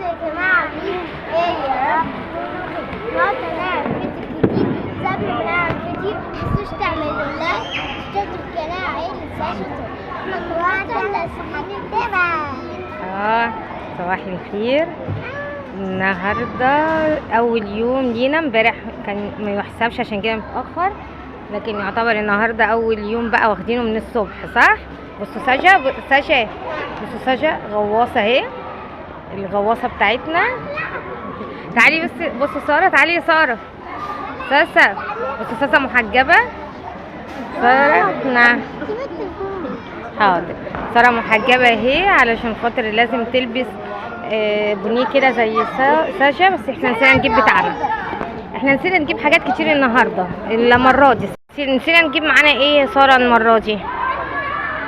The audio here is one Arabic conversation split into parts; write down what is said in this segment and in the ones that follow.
يا جماعة عاملين ايه يا رب؟ النهارده هنعمل فيديو جديد زي ما بنعمل فيديو متنسوش تعملوا لايك وتشتركوا في القناة عيلة ساشا. احنا النهارده نازلين نتابع. صباح الخير. النهارده اول يوم لينا، امبارح كان ما يحسبش عشان كده متاخر، لكن يعتبر النهارده اول يوم بقى، واخدينه من الصبح صح. بصوا ساشا بصوا ساشا غواصه اهي، الغواصه بتاعتنا. تعالي بس بصوا ساره، تعالي يا ساره. ساسا بصوا ساسا محجبه. ساره نعم حاضر. ساره محجبه اهي علشان خاطر لازم تلبس بنيه كده زي ساشا، بس احنا نسينا نجيب بتاعنا. احنا نسينا نجيب حاجات كتير النهارده المره دي. نسينا نجيب معانا ايه يا ساره المره دي؟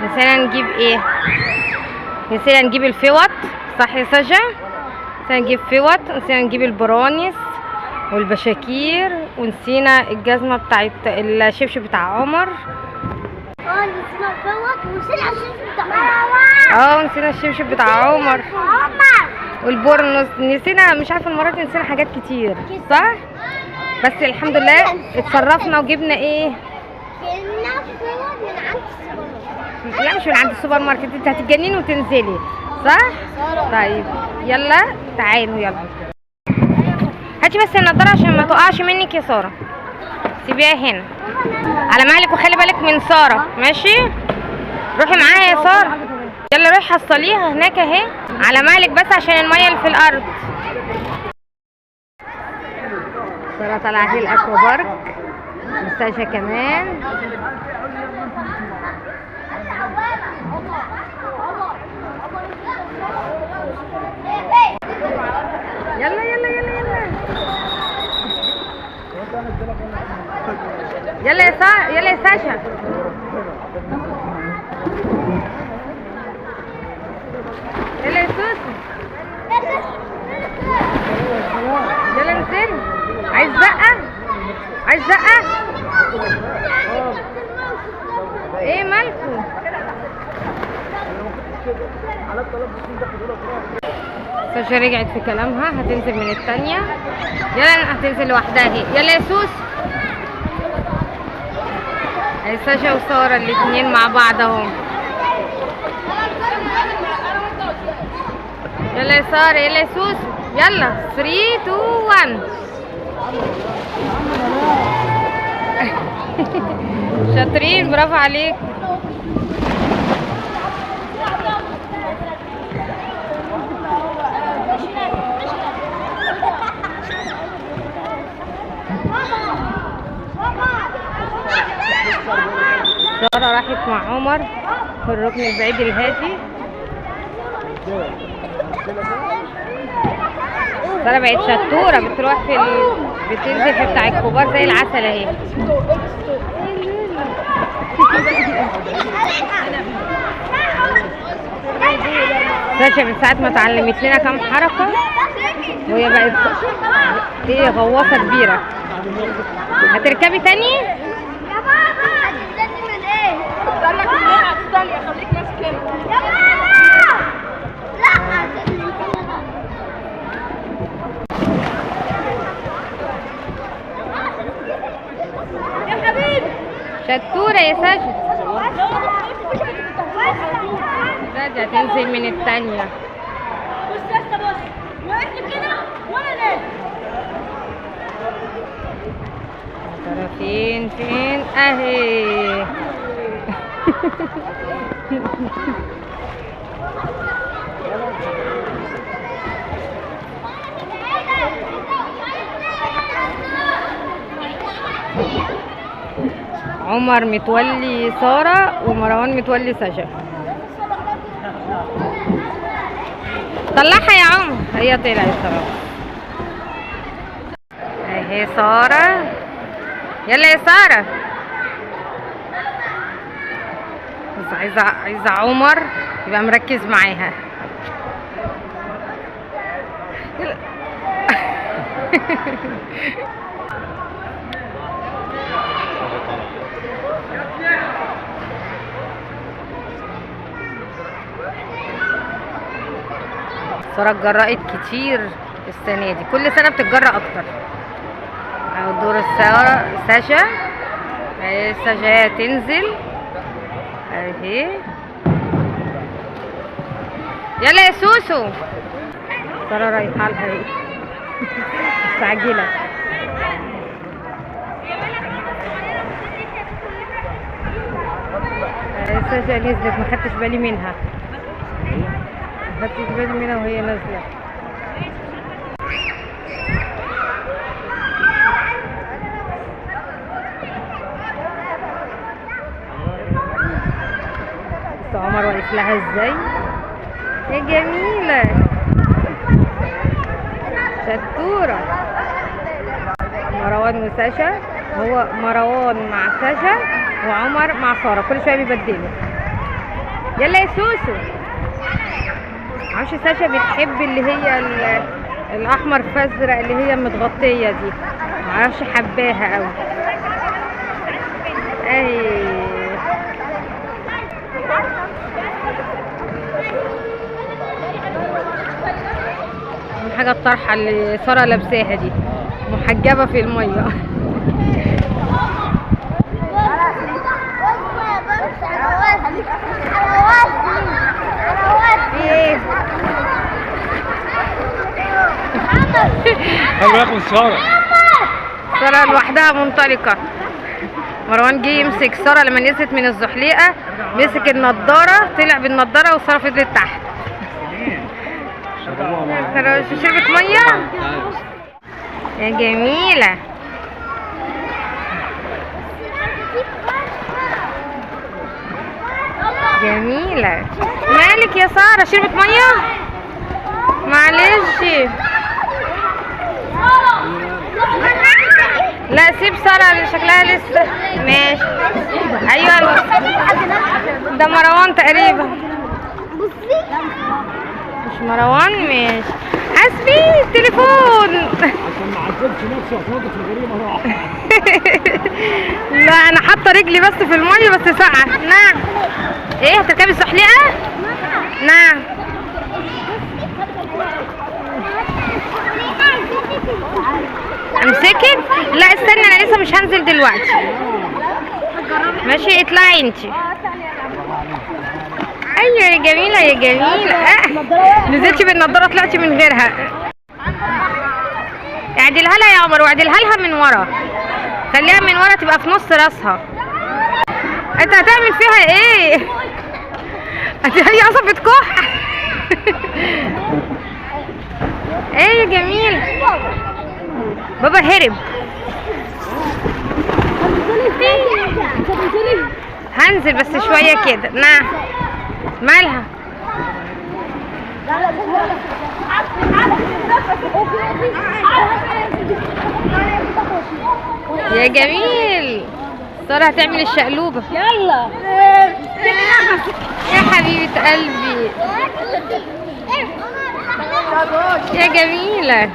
نسينا نجيب ايه؟ نسينا نجيب الفوط صح يا ساشا؟ نسينا نجيب فوط، نسينا نجيب البرانس والبشاكير، ونسينا الجزمه بتاعت الشبشب بتاع عمر. نسينا الفوط ونسينا الشبشب بتاع نسينا الشبشب بتاع عمر والبورنوس. نسينا مش عارفه المره دي نسينا حاجات كتير صح، بس الحمد لله اتصرفنا وجبنا ايه. جبنا فوط من عند السوبر ماركت. لا مش من عند السوبر ماركت، انت هتتجنني وتنزلي صح. طيب يلا تعالوا يلا. هاتي بس النضاره عشان ما تقعش منك يا ساره، سيبيها هنا على مهلك، وخلي بالك من ساره ماشي. روحي معاها يا ساره، يلا روحي حصليها هناك اهي على مهلك بس عشان الميه اللي في الارض. ساره طالعه في الاكوا بارك، مستشفى كمان. يلا يلا يلا يلا يلا يا ساره، يلا يا ساشا. يلا يا سوسو، يلا انزلي. عايز زقه؟ عايز زقه؟ ايه مالكم؟ ساشا رجعت في كلامها، هتنزل من التانية. يلا هتنزل لوحدها اهي. يلا يا سوس. اهي ساشا وسارة الاتنين مع بعض اهو. يلا يا سارة، يلا يا سوس، يلا 3 2 1. شاطرين، برافو عليك. سارة راحت مع عمر في الركن البعيد الهادي. سارة بقت شطورة، بتروح بتنزل في بتاع الكبار زي العسل اهي. ساشا من ساعة ما اتعلمت لنا كام حركة وهي بقت ايه غواصة كبيرة. هتركبي تاني؟ يا بابا هتستني من ايه؟ هتستنى من ايه؟ هتستني، خليك ماسك هنا. يا بابا لا يا حبيبي شطورة يا ساشا. ساشا هتنزل من التانية. بص يا اسطى، بص واقف لي كده وانا نازل. ترى فين اهي. عمر متولي سارة ومروان متولي ساشا. طلعها يا عمر. هي طلعت خلاص اهي سارة. يلا يا سارة. بس عايزة عمر يبقى مركز معاها. سارة اتجرأت كتير السنة دي، كل سنة بتتجرأ أكتر. أهو دور ساشا. اهي ساشا تنزل اهي. يلا يا سوسو. سارة رايحة لها اهي مستعجلة. ساشا نزلت، ما خدتش بالي منها، وهي نازلة. بس عمر واقف لها ازاي يا جميلة شطورة. مروان وساشا، هو مروان مع ساشا وعمر مع سارة، كل شوية بيبدلوا. يلا يا سوسو. معرفش ساشا بتحب اللي هي الاحمر فازرق اللي هي متغطية دي، معرفش حباها اوي. اهي حاجة الطرحة اللي سارة لابساها دي، محجبة في المية. ايه سارة لوحدها منطلقة. مروان جه يمسك سارة لما نزلت من الزحليقة، مسك النضارة، طلع بالنضارة وسارة فضلت تحت. شربت مية يا جميلة. جميلة. مالك يا سارة، شربت مية؟ معلش. لا سيب سارة اللي شكلها لسه ماشي. ايوه ده مروان تقريبا. مش مروان ماشي. حسبي التليفون عشان ما عذبش نفسي واتوقف الغريمه راح. لا انا حاطه رجلي بس في الميه بس ساقعه. نعم. ايه هتركبي الزحليقه؟ نعم. امسكك؟ لا استنى انا لسه مش هنزل دلوقتي. ماشي اطلعي انتي. ايوه يا جميله يا جميله. نزلتي بالنضاره طلعتي من غيرها. اعدلها لها يا عمر، واعدلها لها من ورا، خليها من ورا تبقى في نص راسها. انت هتعمل فيها ايه؟ هي اصلا بتكح. ايه يا جميل. بابا هرب. هنزل بس شويه كده. نعم. مالها؟ يا جميل. سارة هتعمل الشقلوبة. يلا يا حبيبة قلبي يا جميلة.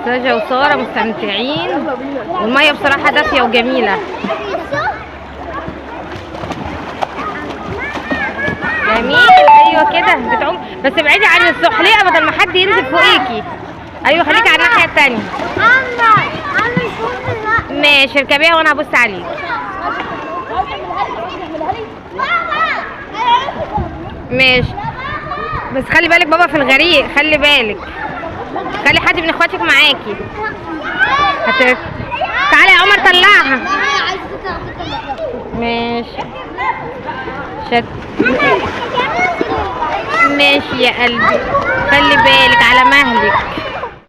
ساجة وسارة مستمتعين، والمية بصراحة دافية وجميلة. جميل. ايوه كده بتعوم، بس ابعدي عن الزحليقة بدل ما حد ينزل فوقيكي. ايوه خليكي على الناحية التانية. ماشي اركبيها وانا هبص عليك. ماشي بس خلي بالك بابا في الغريق، خلي بالك، خلي حد من اخواتك معاكي. تعالي يا عمر طلعها. ماشي ماشي يا قلبي، خلي بالك على مهلك.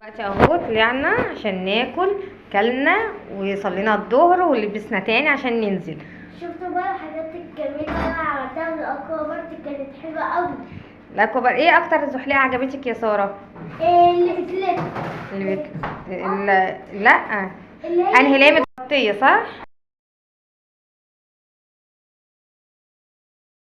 دلوقتي اهو طلعنا عشان ناكل، كلنا وصلينا الظهر ولبسنا تاني عشان ننزل. شفتوا بقى الحاجات الجميله اللي انا عملتها من الاكوا بارك، كانت حلوه قوي. الاكوا بارك. ايه اكتر زحليقه عجبتك يا ساره؟ اللي بتلف. لا انهي اللي هي متغطيه صح؟